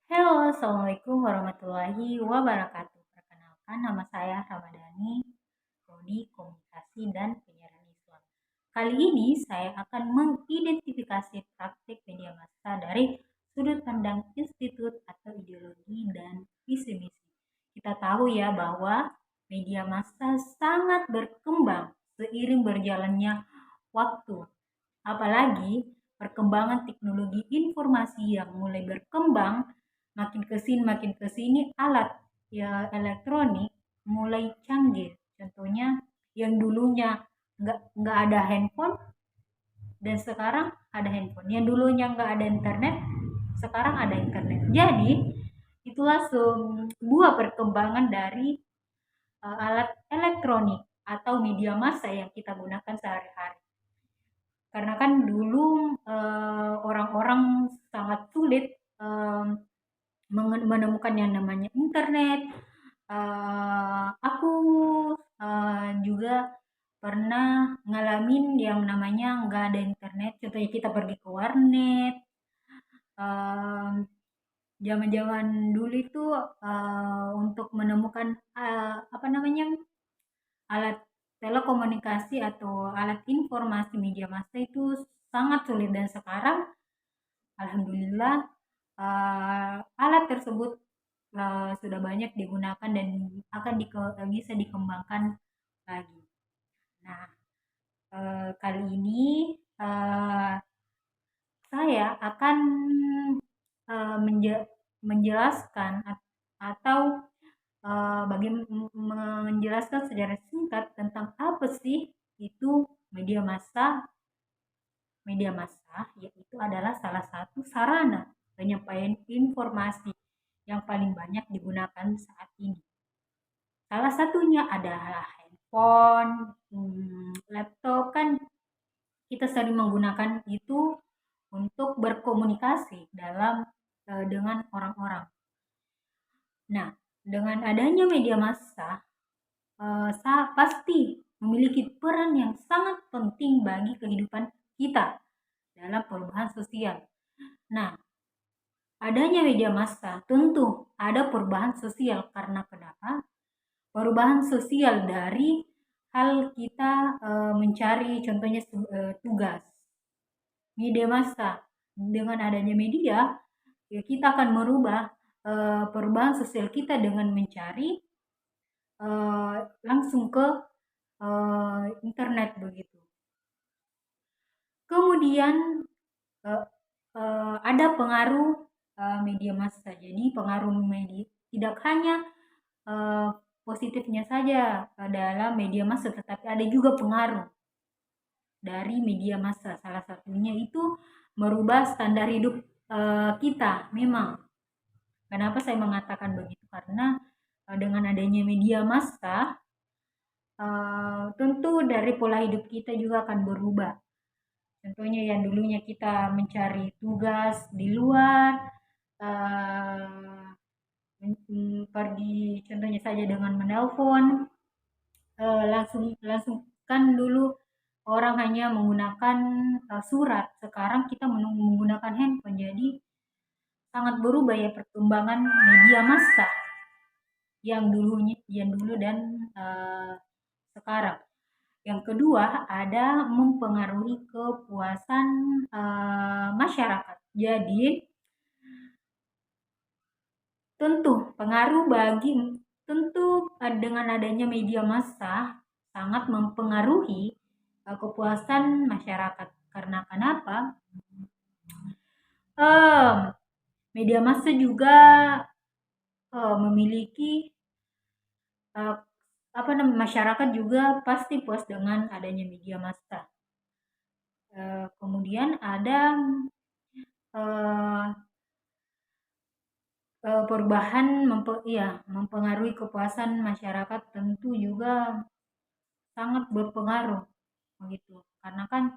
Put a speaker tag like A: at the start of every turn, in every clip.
A: Halo, Assalamualaikum warahmatullahi wabarakatuh. Perkenalkan, nama saya Ramadhani, Prodi Komunikasi dan Penyiaran Islam. Kali ini saya akan mengidentifikasi praktik media massa dari sudut pandang institut atau ideologi dan visi misi. Kita tahu ya bahwa media massa sangat berkembang seiring berjalannya waktu. Apalagi perkembangan teknologi informasi yang mulai berkembang makin ke sini alat ya elektronik mulai canggih. Contohnya yang dulunya nggak ada handphone dan sekarang ada handphone. Yang dulunya nggak ada internet, sekarang ada internet. Jadi itulah sebuah perkembangan dari alat elektronik atau media massa yang kita gunakan sehari-hari. Karena kan dulu orang-orang sangat sulit menemukan yang namanya internet. Aku juga pernah ngalamin yang namanya nggak ada internet. Contohnya kita pergi ke warnet. Zaman-zaman dulu itu untuk menemukan apa namanya alat telekomunikasi atau alat informasi media massa itu sangat sulit, dan sekarang alhamdulillah alat tersebut sudah banyak digunakan dan akan bisa dikembangkan lagi. Nah, kali ini uh, saya akan menjelaskan atau menjelaskan secara singkat tentang apa sih itu media massa. Media massa yaitu adalah salah satu sarana penyampaian informasi yang paling banyak digunakan saat ini. Salah satunya adalah handphone, laptop. Kan kita sering menggunakan itu untuk berkomunikasi dengan orang-orang. Nah, dengan adanya media massa, pasti memiliki peran yang sangat penting bagi kehidupan kita dalam perubahan sosial. Nah, adanya media massa tentu ada perubahan sosial. Karena kenapa? Perubahan sosial dari hal kita mencari contohnya tugas. Media massa, dengan adanya media, ya kita akan merubah perubahan sosial kita dengan mencari langsung ke internet begitu. Kemudian ada pengaruh media massa. Jadi pengaruh media tidak hanya positifnya saja dalam media massa, tetapi ada juga pengaruh dari media massa. Salah satunya itu merubah standar hidup kita. Memang kenapa saya mengatakan begitu, karena dengan adanya media massa tentu dari pola hidup kita juga akan berubah. Contohnya yang dulunya kita mencari tugas di luar, pergi contohnya saja dengan menelpon, langsung kan dulu orang hanya menggunakan surat. Sekarang kita menggunakan handphone. Jadi sangat berubah ya perkembangan media massa yang dulu dan sekarang. Yang kedua, ada mempengaruhi kepuasan masyarakat. Jadi tentu dengan adanya media massa sangat mempengaruhi kepuasan masyarakat. Karena kenapa? Media massa juga memiliki masyarakat juga pasti puas dengan adanya media massa. Kemudian ada perubahan mempengaruhi kepuasan masyarakat, tentu juga sangat berpengaruh begitu. Karena kan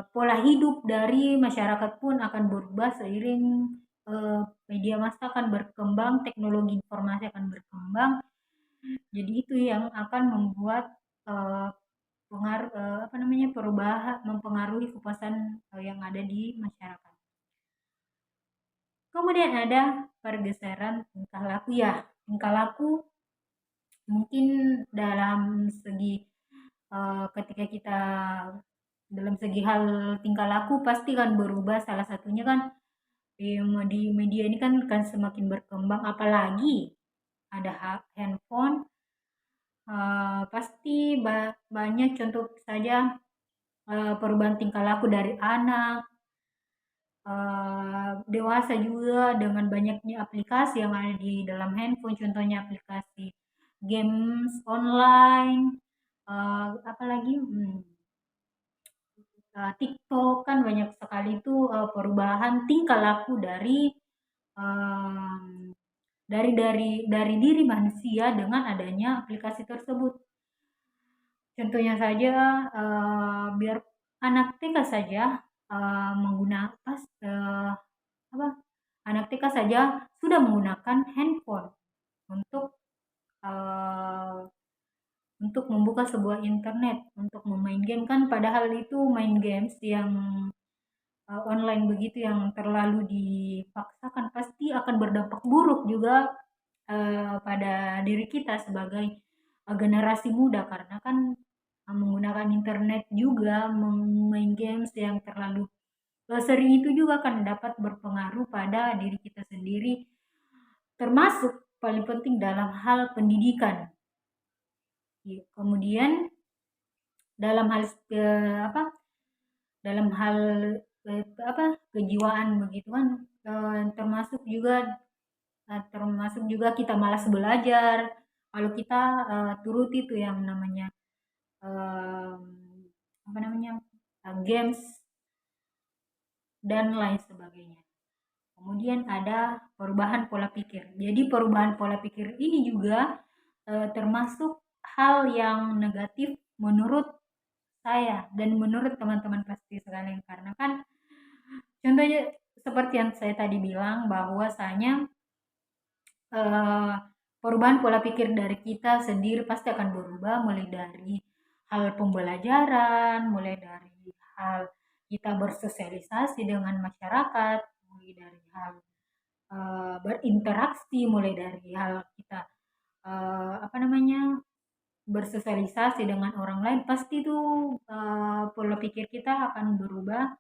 A: pola hidup dari masyarakat pun akan berubah seiring media massa akan berkembang, teknologi informasi akan berkembang. Jadi itu yang akan membuat perubahan mempengaruhi kepuasan yang ada di masyarakat. Kemudian ada pergeseran tingkah laku, ya tingkah laku mungkin dalam segi ketika kita dalam segi hal tingkah laku pasti kan berubah. Salah satunya kan di media ini kan semakin berkembang, apalagi ada handphone. Pasti banyak contoh saja perubahan tingkah laku dari anak, dewasa juga, dengan banyaknya aplikasi yang ada di dalam handphone. Contohnya aplikasi games online, apalagi TikTok. Kan banyak sekali itu perubahan tingkah laku em, dari diri manusia dengan adanya aplikasi tersebut. Contohnya saja, biar anak TK saja menggunakan apa anak TK saja sudah menggunakan handphone untuk eh, untuk membuka sebuah internet, untuk memain game. Kan padahal itu main games yang online begitu yang terlalu dipaksakan pasti akan berdampak buruk juga pada diri kita sebagai generasi muda, karena kan menggunakan internet juga, main games yang terlalu sering itu juga akan dapat berpengaruh pada diri kita sendiri, termasuk paling penting dalam hal pendidikan. Ya, kemudian dalam hal apa dalam hal kejiwaan begitu kan, termasuk juga kita malas belajar kalau kita turuti itu yang namanya em, apa namanya games dan lain sebagainya. Kemudian ada perubahan pola pikir. Jadi perubahan pola pikir ini juga termasuk hal yang negatif menurut saya dan menurut teman-teman pasti sekalian, karena kan contohnya seperti yang saya tadi bilang bahwasanya eh, perubahan pola pikir dari kita sendiri pasti akan berubah, mulai dari hal pembelajaran, mulai dari hal kita bersosialisasi dengan masyarakat, mulai dari hal berinteraksi, mulai dari hal kita apa namanya bersosialisasi dengan orang lain. Pasti itu pola pikir kita akan berubah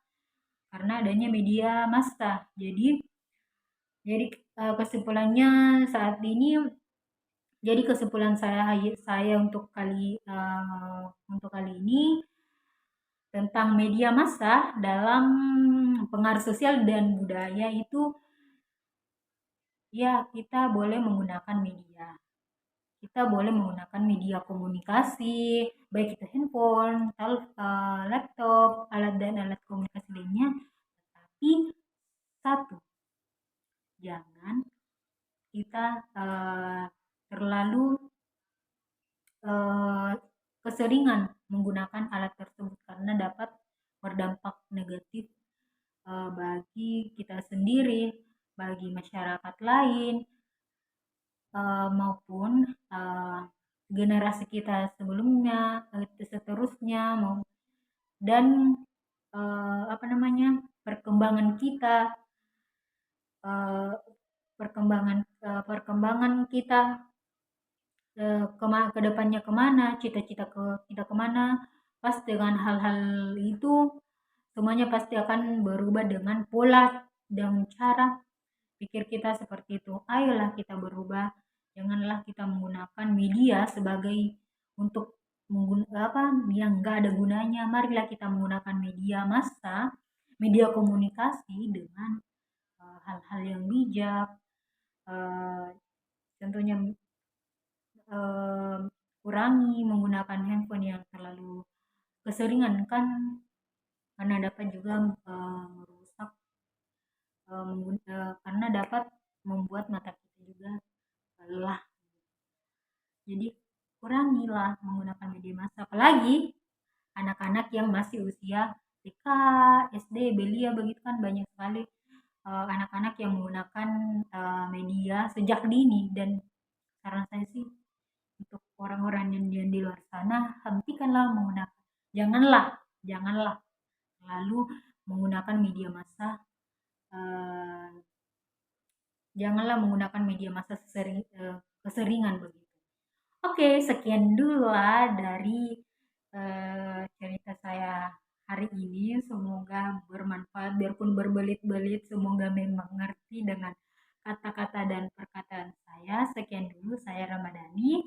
A: karena adanya media massa. Jadi kesimpulannya saat ini, jadi kesimpulan saya untuk kali ini tentang media massa dalam pengaruh sosial dan budaya itu, ya kita boleh menggunakan media. Kita boleh menggunakan media komunikasi, baik itu handphone, laptop, alat dan alat komunikasi lainnya. Tapi satu, jangan kita terlalu eh, keseringan menggunakan alat tersebut karena dapat berdampak negatif bagi kita sendiri, bagi masyarakat lain, maupun generasi kita sebelumnya, seterusnya, dan apa namanya perkembangan kita, eh, perkembangan kita ke depannya kemana, cita-cita kita kemana. Pas dengan hal-hal itu semuanya pasti akan berubah dengan pola dan cara pikir kita seperti itu. Ayolah kita berubah, janganlah kita menggunakan media sebagai untuk apa yang enggak ada gunanya. Marilah kita menggunakan media massa, media komunikasi dengan hal-hal yang bijak. eh, Contohnya kurangi menggunakan handphone yang terlalu keseringan kan, karena dapat juga merusak, karena dapat membuat mata kita juga lelah. Jadi kurangilah menggunakan media massa, apalagi anak-anak yang masih usia TK, SD, belia begitu kan banyak sekali anak-anak yang menggunakan media sejak dini. Dan saran saya sih untuk orang-orang yang di luar sana, hentikanlah menggunakan, janganlah janganlah lalu menggunakan media massa Janganlah menggunakan media massa keseringan begitu. Oke, sekian dulu lah dari cerita saya hari ini. Semoga bermanfaat, biarpun berbelit-belit, semoga memang mengerti dengan kata-kata dan perkataan saya. Sekian dulu, saya Ramadhani.